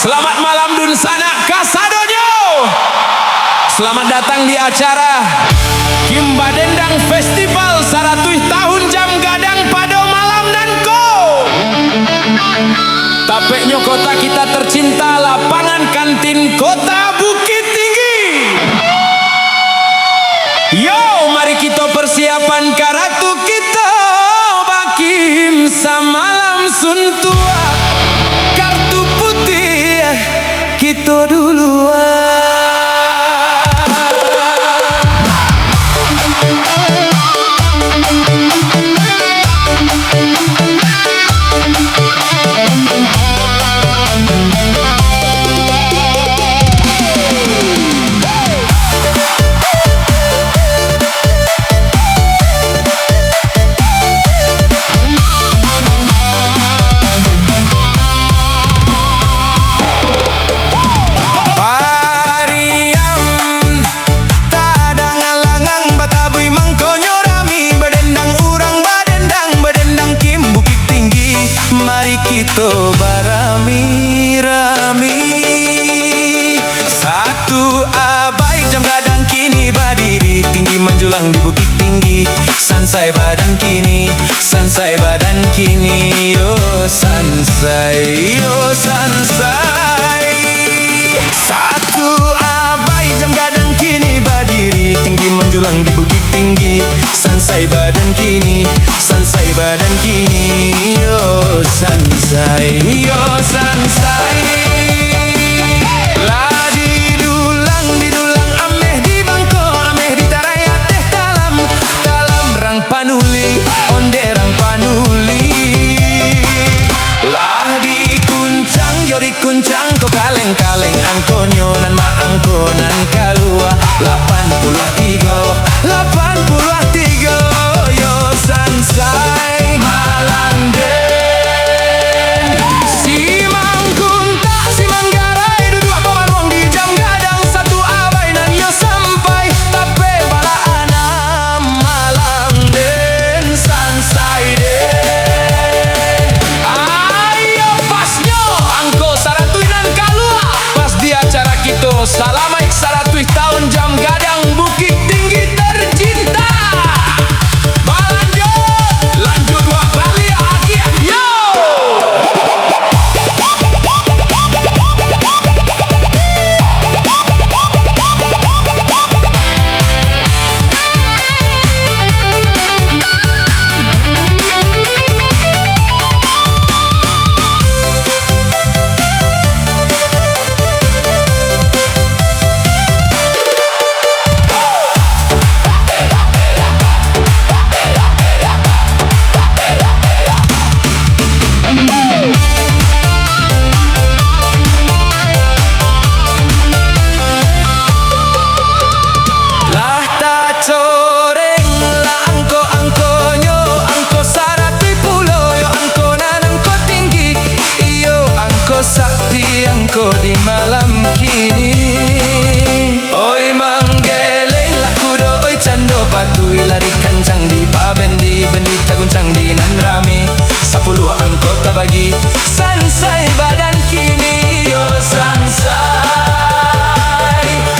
Selamat malam dun sanak kasadonyo. Selamat datang di acara Kimba Dendang Festival 100 tahun Jam Gadang pada malam nanko. Tapeknya kota kita tercinta, lapangan kantin kota Bukit Tinggi. Yo, mari kita persiapan karatu kita bakim samalam suntua. Kartu putih kita duluan. Kita barami-rami satu abai jam gadang kini berdiri tinggi menjulang di Bukit Tinggi. Sansai badan kini, sansai badan kini, yo sansai, yo sansai. Satu abai jam gadang kini berdiri tinggi menjulang di Bukit Tinggi. Sansai badan kini, sansai badan kini, yo sansai, yo sansai. Lah didulang ameh di bangko, ameh di taraya teh talam, talam rang panuli, onde rang panuli. Lah dikuncang, yo dikuncang, ko kaleng-kaleng angkonyo nan ma angkonan kalua 83, 83, yo sansai Malangen. Si Mangkunta, si Manggarai, duduk pemarwang di jam gadang satu abai nan yo sampai tape bala ana Malangen sansai den. Ayo pasnyo angko saratui nan kalua pas di acara kita salamaik 100 tahun jam gadang Bukit Tinggi tercinta. Lanjut wak Bali lagi yo. Sakti angko di malam kini. Oi manggeleng laku do oi cando patui lari kencang di pabendi bendi taguncang di nan rame 10 angko tabagi sansai badan kini yo sansai.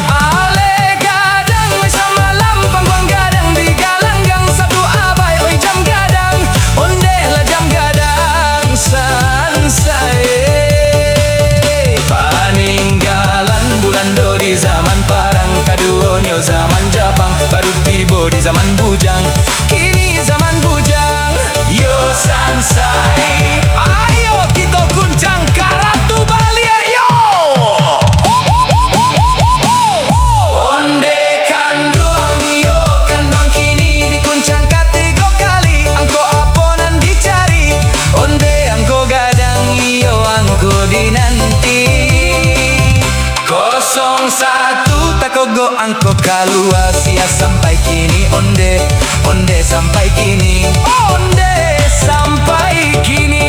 Ale gadang oi samalam pangkuang gadang di galanggang satu abai oi jam gadang onde lah jam gadang sansai. Di zaman parang kaduonyo zaman Jepang baru tiba di zaman bujang kini zaman bujang yo sansai. Ayo kita guncang karatu Bali yo. Onde kandung yo kandung kini dikuncang katigo kali angko aponan dicari onde angko gadang yo angko dinanti 01 takogo angko kalua sia sampai kini onde sampai kini onde sampai kini.